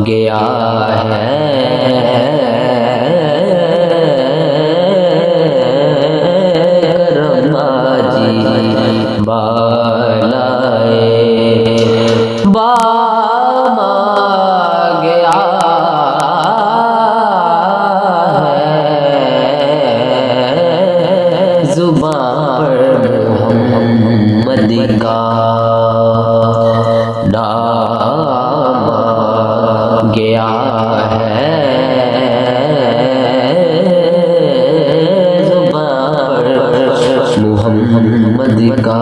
गया है करमा जी बालाए बामा गया है जुबान पर मोहम्मद का नाम गया है जुबान पर मोहम्मद का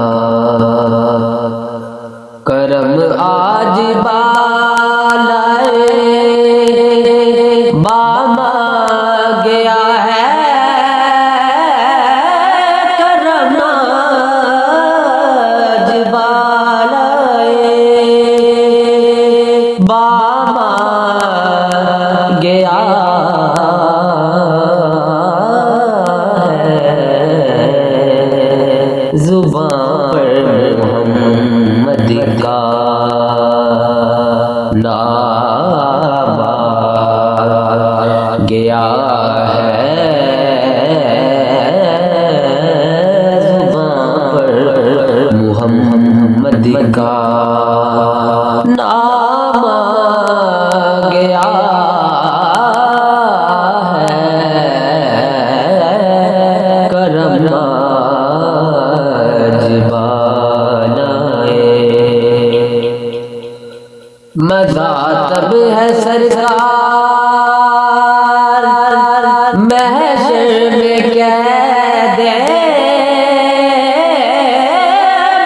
करम आज बालाए बामा गया है करम आज बालाए बामा गया है जुबान पर मोहम्मद का नाम गया है जुबान पर मोहम्मद का नाम गया है करम मज़ा तब है सरकार महशर में कह दे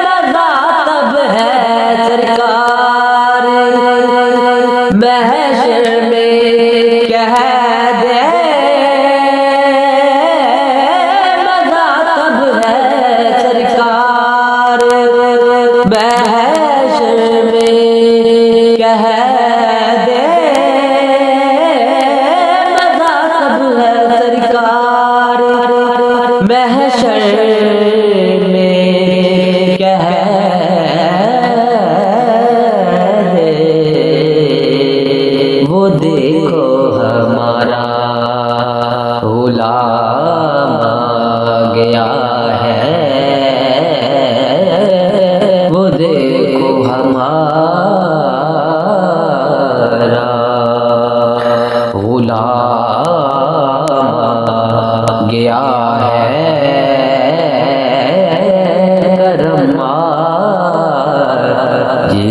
मज़ा तब है सरकार महशर में कह दे मज़ा तब है सरकार महशर में कह दे मज़ा तब है सरकार महशर में कह दे वो देखो हमारा गुलाम आ गया है वो देखो हमारा गुलाम गया है करमा जी